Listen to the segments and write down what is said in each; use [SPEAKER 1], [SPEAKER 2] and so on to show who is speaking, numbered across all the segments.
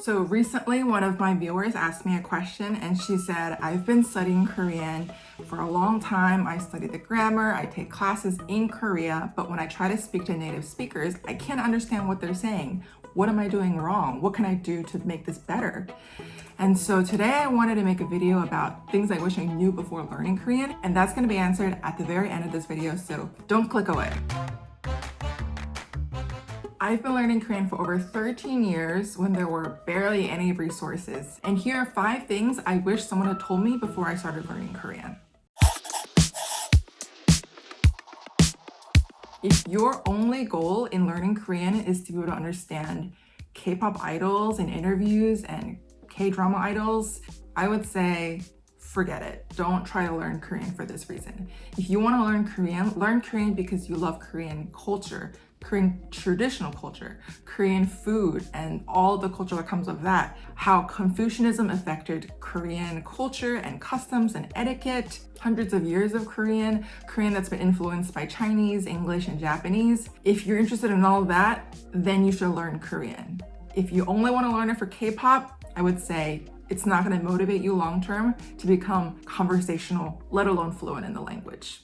[SPEAKER 1] So recently, one of my viewers asked me a question and she said, I've been studying Korean for a long time. I study the grammar, I take classes in Korea, but when I try to speak to native speakers, I can't understand what they're saying. What am I doing wrong? What can I do to make this better? And so today I wanted to make a video about things I wish I knew before learning Korean, and that's going to be answered at the very end of this video, so don't click away. I've been learning Korean for over 13 years when there were barely any resources. And here are 5 things I wish someone had told me before I started learning Korean. If your only goal in learning Korean is to be able to understand K-pop idols and interviews and K-drama idols, I would say forget it. Don't try to learn Korean for this reason. If you want to learn Korean because you love Korean culture, Korean traditional culture, Korean food, and all the culture that comes with that, how Confucianism affected Korean culture and customs and etiquette, hundreds of years of Korean that's been influenced by Chinese, English, and Japanese. If you're interested in all of that, then you should learn Korean. If you only want to learn it for K-pop, I would say it's not going to motivate you long-term to become conversational, let alone fluent in the language.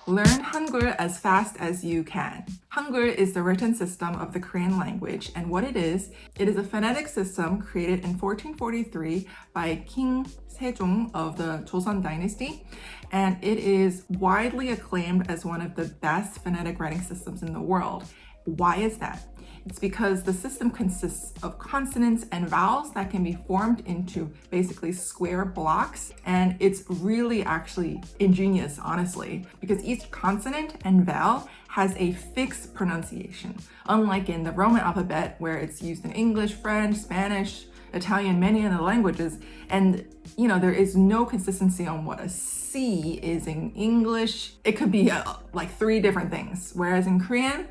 [SPEAKER 1] Learn Hangul as fast as you can. Hangul is the written system of the Korean language, and what it is a phonetic system created in 1443 by King Sejong of the Joseon dynasty, and it is widely acclaimed as one of the best phonetic writing systems in the world. Why is that? It's because the system consists of consonants and vowels that can be formed into basically square blocks. And it's really actually ingenious, honestly, because each consonant and vowel has a fixed pronunciation, unlike in the Roman alphabet where it's used in English, French, Spanish, Italian, many other languages. And there is no consistency on what a C is in English. It could be like 3 different things. Whereas in Korean,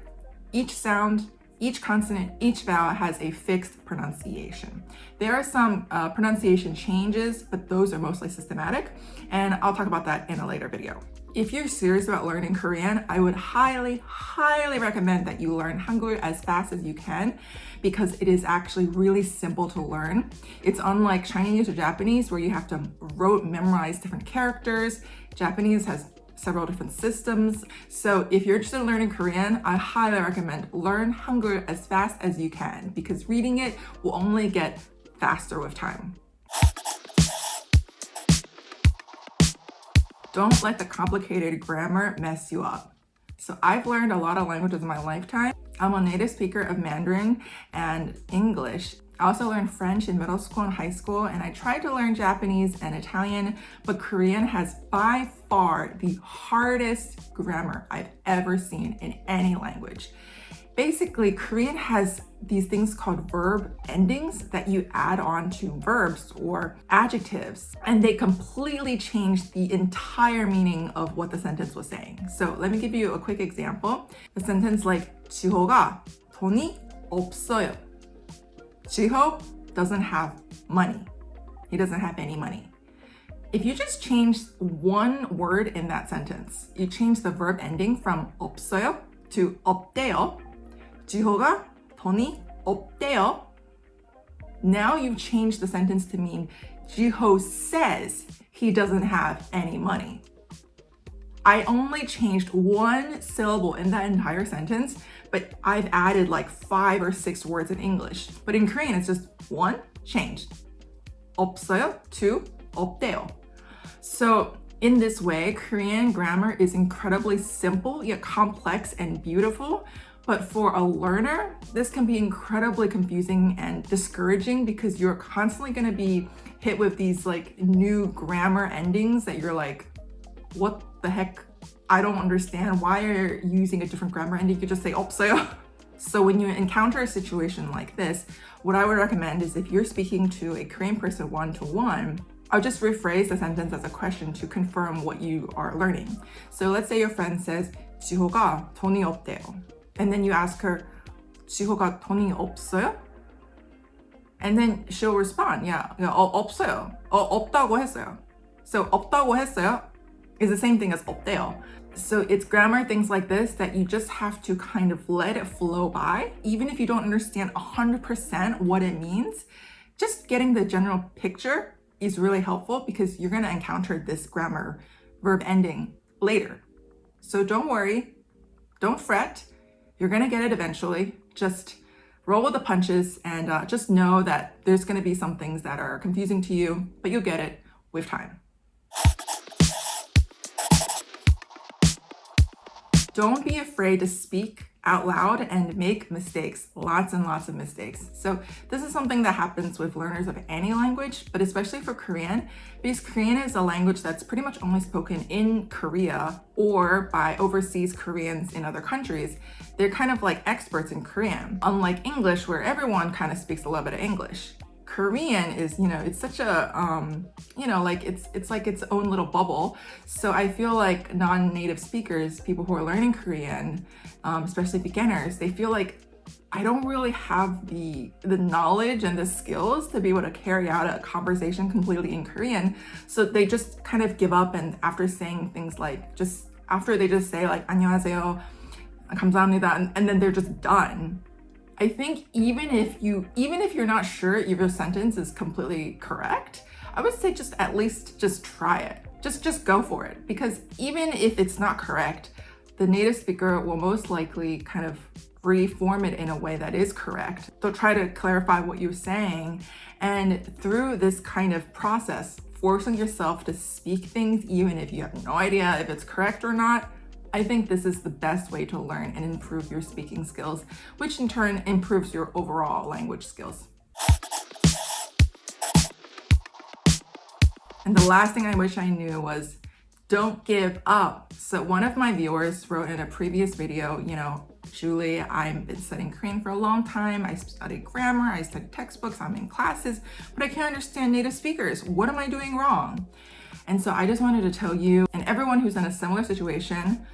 [SPEAKER 1] each sound, each consonant, each vowel has a fixed pronunciation. There are some pronunciation changes, but those are mostly systematic, and I'll talk about that in a later video. If you're serious about learning Korean, I would highly, highly recommend that you learn Hangul as fast as you can, because it is actually really simple to learn. It's unlike Chinese or Japanese where you have to rote memorize different characters. Japanese has several different systems. So if you're interested in learning Korean, I highly recommend learn Hangul as fast as you can, because reading it will only get faster with time. Don't let the complicated grammar mess you up. So I've learned a lot of languages in my lifetime. I'm a native speaker of Mandarin and English. I also learned French in middle school and high school, and I tried to learn Japanese and Italian, but Korean has by far the hardest grammar I've ever seen in any language. Basically, Korean has these things called verb endings that you add on to verbs or adjectives, and they completely change the entire meaning of what the sentence was saying. So let me give you a quick example. A sentence like 지호가 돈이 없어요. Jiho doesn't have money. He doesn't have any money. If you just change one word in that sentence, you change the verb ending from 없어요 to 없대요. 지호가 돈이 없대요. Now you've changed the sentence to mean Jiho says he doesn't have any money. I only changed one syllable in that entire sentence, but I've added like 5 or 6 words in English. But in Korean, it's just one change. 없어요 to 없대요. So in this way, Korean grammar is incredibly simple yet complex and beautiful. But for a learner, this can be incredibly confusing and discouraging because you're constantly going to be hit with these like new grammar endings that you're like, what the heck? I don't understand. Why are you using a different grammar ending? You could just say 없어요. So when you encounter a situation like this, what I would recommend is if you're speaking to a Korean person one-to-one, I'll just rephrase the sentence as a question to confirm what you are learning. So let's say your friend says, 지호가 돈이 없대요. And then you ask her, 지호가 돈이 없어요? And then she'll respond, yeah, 없어요. 없다고 했어요. So 없다고 했어요 is the same thing as 없대요. So it's grammar, things like this, that you just have to kind of let it flow by. Even if you don't understand 100% what it means, just getting the general picture is really helpful because you're gonna encounter this grammar verb ending later. So don't worry, don't fret, you're gonna get it eventually. Just roll with the punches and just know that there's gonna be some things that are confusing to you, but you'll get it with time. Don't be afraid to speak out loud and make mistakes, lots and lots of mistakes. So this is something that happens with learners of any language, but especially for Korean, because Korean is a language that's pretty much only spoken in Korea or by overseas Koreans in other countries. They're kind of like experts in Korean, unlike English, where everyone kind of speaks a little bit of English. Korean is, it's such a, like it's like its own little bubble. So I feel like non-native speakers, people who are learning Korean, especially beginners, they feel like I don't really have the knowledge and the skills to be able to carry out a conversation completely in Korean. So they just kind of give up, and after saying things like, after they just say like 안녕하세요, 감사합니다, and then they're just done. I think even if you're not sure if your sentence is completely correct, I would say just at least just try it. Just go for it. Because even if it's not correct, the native speaker will most likely kind of reform it in a way that is correct. They'll try to clarify what you're saying. And through this kind of process, forcing yourself to speak things, even if you have no idea if it's correct or not, I think this is the best way to learn and improve your speaking skills, which in turn improves your overall language skills. And the last thing I wish I knew was don't give up. So one of my viewers wrote in a previous video, Julie, I've been studying Korean for a long time. I studied grammar, I studied textbooks, I'm in classes, but I can't understand native speakers. What am I doing wrong? And so I just wanted to tell you and everyone who's in a similar situation,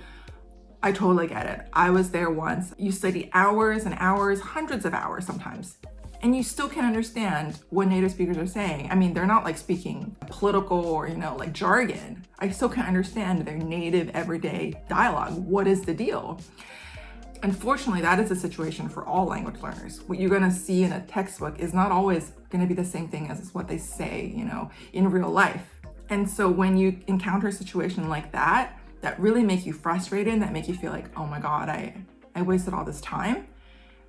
[SPEAKER 1] I totally get it. I was there once. You study hours and hours, hundreds of hours sometimes, and you still can't understand what native speakers are saying. I mean, they're not like speaking political or, like jargon. I still can't understand their native everyday dialogue. What is the deal? Unfortunately, that is the situation for all language learners. What you're gonna see in a textbook is not always gonna be the same thing as what they say, in real life. And so when you encounter a situation like that really make you frustrated and that make you feel like, oh my God, I wasted all this time,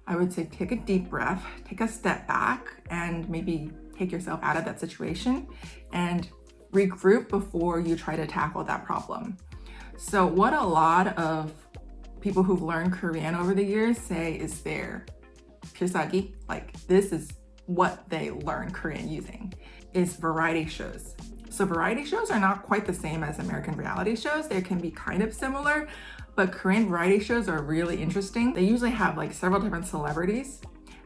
[SPEAKER 1] I would say take a deep breath, take a step back, and maybe take yourself out of that situation and regroup before you try to tackle that problem. So what a lot of people who've learned Korean over the years say is their 필살기, like this is what they learn Korean using, is variety shows. So variety shows are not quite the same as American reality shows. They can be kind of similar, but Korean variety shows are really interesting. They usually have like several different celebrities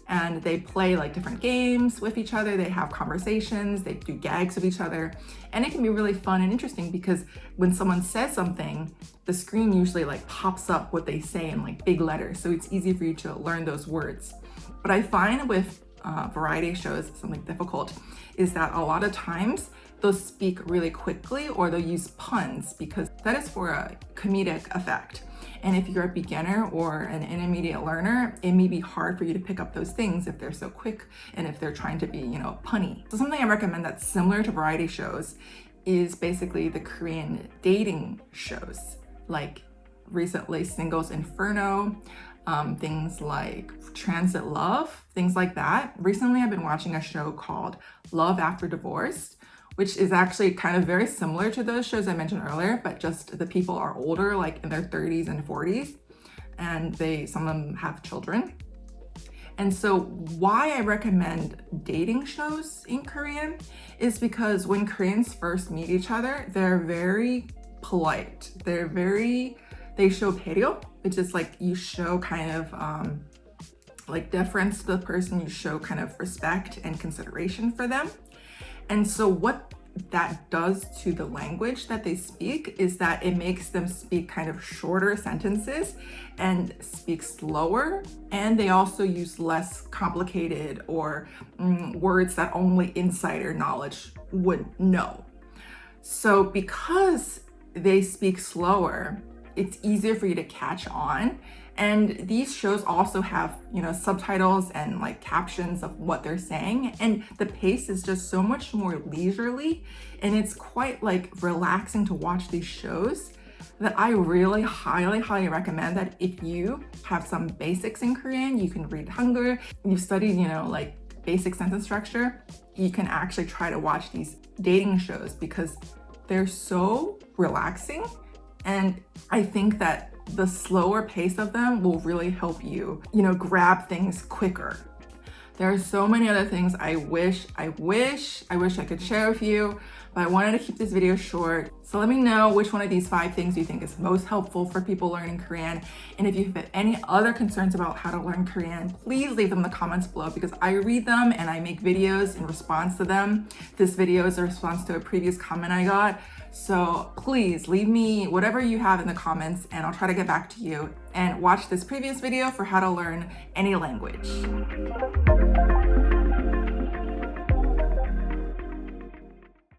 [SPEAKER 1] and they play like different games with each other. They have conversations, they do gags with each other. And it can be really fun and interesting because when someone says something, the screen usually like pops up what they say in like big letters. So it's easy for you to learn those words. But I find with variety shows, something difficult is that a lot of times they'll speak really quickly or they'll use puns because that is for a comedic effect. And if you're a beginner or an intermediate learner, it may be hard for you to pick up those things if they're so quick and if they're trying to be, punny. So something I recommend that's similar to variety shows is basically the Korean dating shows, like recently Singles Inferno, things like Transit Love, things like that. Recently, I've been watching a show called Love After Divorce, which is actually kind of very similar to those shows I mentioned earlier, but just the people are older, like in their 30s and 40s, and some of them have children. And so why I recommend dating shows in Korean is because when Koreans first meet each other, they're very polite. They show 배려, which is like you show kind of like deference to the person, you show kind of respect and consideration for them. And so what that does to the language that they speak is that it makes them speak kind of shorter sentences and speak slower. And they also use less complicated or words that only insider knowledge would know. So because they speak slower it's easier for you to catch on. And these shows also have, subtitles and like captions of what they're saying. And the pace is just so much more leisurely, and it's quite like relaxing to watch these shows, that I really highly recommend that if you have some basics in Korean, you can read Hangul, you've studied, like basic sentence structure, you can actually try to watch these dating shows because they're so relaxing. And I think that the slower pace of them will really help you, grab things quicker. There are so many other things I wish I could share with you, but I wanted to keep this video short. So let me know which one of these 5 things you think is most helpful for people learning Korean. And if you have any other concerns about how to learn Korean, please leave them in the comments below, because I read them and I make videos in response to them. This video is a response to a previous comment I got. So please leave me whatever you have in the comments and I'll try to get back to you. And watch this previous video for how to learn any language.